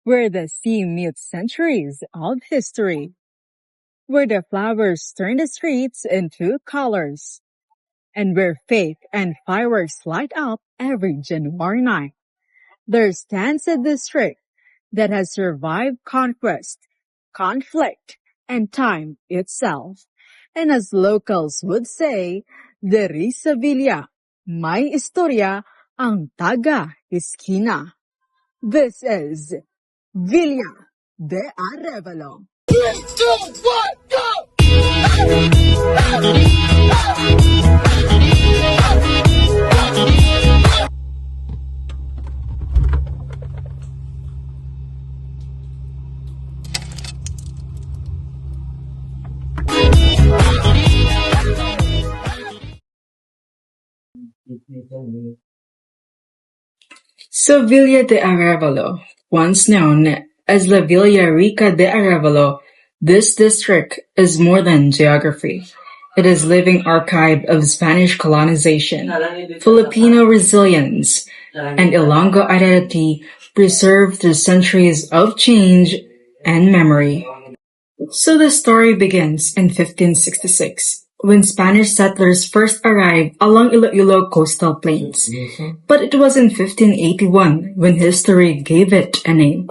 where the sea meets centuries of history, where the flowers turn the streets into colors, and where faith and fireworks light up every January night. There stands a district that has survived conquest, conflict, and time itself. And as locals would say, deri sa Villa, may istorya ang taga-esquina. This is Villa de Arevalo. 3, 2, 1, go! So Villa de Arevalo, once known as La Villa Rica de Arevalo, this district is more than geography. It is living archive of Spanish colonization, Filipino resilience, and Ilonggo identity preserved through centuries of change and memory. So the story begins in 1566, when Spanish settlers first arrived along Iloilo coastal plains. But it was in 1581 when history gave it a name.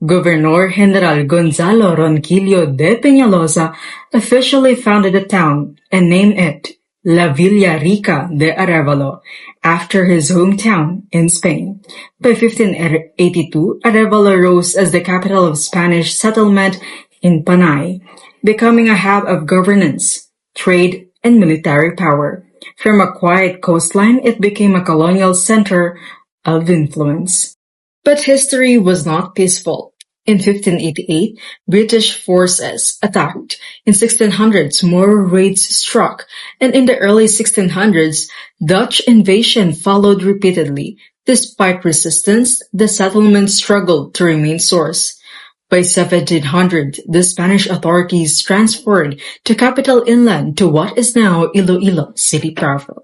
Governor General Gonzalo Ronquillo de Peñalosa officially founded the town and named it La Villa Rica de Arevalo, after his hometown in Spain. By 1582, Arevalo rose as the capital of Spanish settlement in Panay, becoming a hub of governance, trade, and military power. From a quiet coastline, it became a colonial center of influence. But history was not peaceful. In 1588, British forces attacked. In 1600s, more raids struck, and in the early 1600s, Dutch invasion followed repeatedly. Despite resistance, the settlement struggled to remain source. By 1700, the Spanish authorities transferred the capital inland to what is now Iloilo City proper.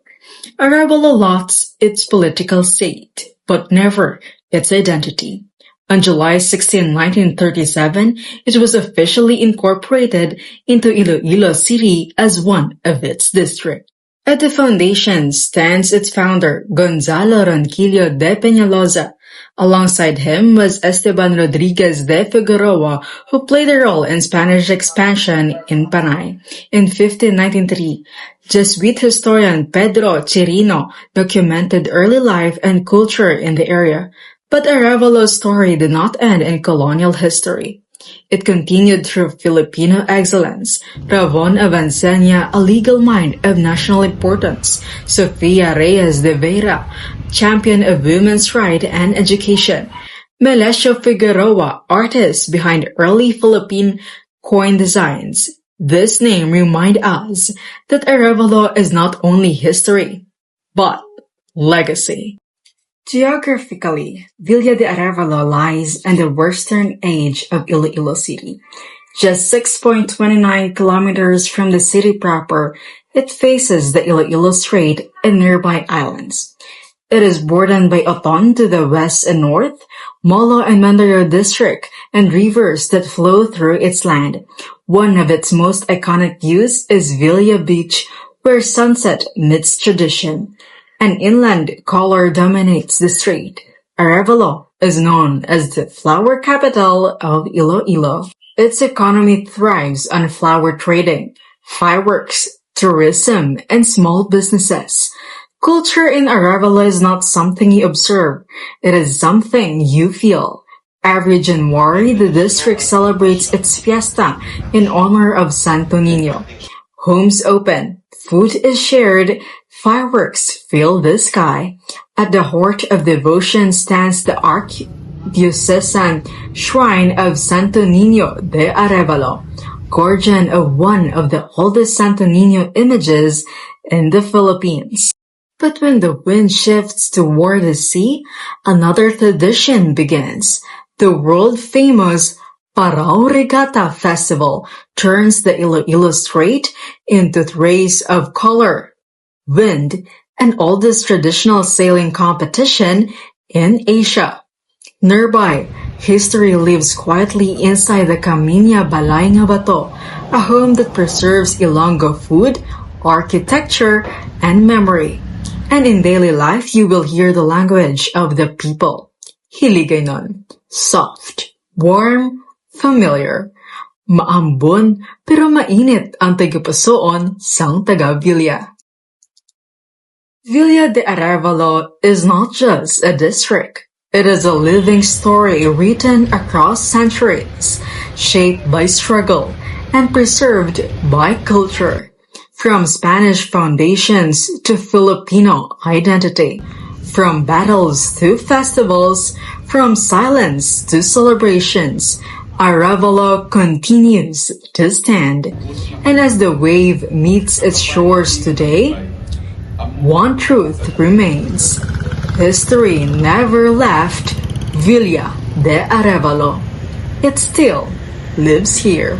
Arevalo lost its political state, but never its identity. On July 16, 1937, it was officially incorporated into Iloilo City as one of its districts. At the foundation stands its founder, Gonzalo Ronquillo de Peñalosa. Alongside him was Esteban Rodriguez de Figueroa, who played a role in Spanish expansion in Panay. In 1593, Jesuit historian Pedro Chirino documented early life and culture in the area. But Arevalo's story did not end in colonial history. It continued through Filipino excellence, Ravon Avancenia, a legal mind of national importance, Sofia Reyes de Vera, champion of women's rights and education, Melesio Figueroa, artist behind early Philippine coin designs. This name reminds us that Arevalo is not only history, but legacy. Geographically, Villa de Arevalo lies on the western edge of Iloilo City. Just 6.29 kilometers from the city proper, it faces the Iloilo Strait and nearby islands. It is bordered by Oton to the west and north, Molo and Mandaluyong district, and rivers that flow through its land. One of its most iconic views is Villa Beach, where sunset meets tradition. An inland color dominates the strait. Arevalo is known as the flower capital of Iloilo. Its economy thrives on flower trading, fireworks, tourism, and small businesses. Culture in Arevalo is not something you observe. It is something you feel. Every January, the district celebrates its fiesta in honor of Santo Niño. Homes open, food is shared, fireworks fill the sky. At the heart of devotion stands the Archdiocesan Shrine of Santo Niño de Arevalo, guardian of one of the oldest Santo Niño images in the Philippines. But when the wind shifts toward the sea, another tradition begins. The world-famous Parao Regatta Festival turns the Iloilo Strait into a race of color, wind, and oldest traditional sailing competition in Asia. Nearby, history lives quietly inside the Kaminya Balay nga Bato, a home that preserves Ilonggo food, architecture, and memory. And in daily life, you will hear the language of the people. Hiligaynon, soft, warm, familiar. Maambon pero mainit ang tagapusoon sang taga Villa. Villa de Arevalo is not just a district. It is a living story written across centuries, shaped by struggle and preserved by culture. From Spanish foundations to Filipino identity, from battles to festivals, from silence to celebrations, Arevalo continues to stand. And as the wave meets its shores today, one truth remains. History never left Villa de Arevalo. It still lives here.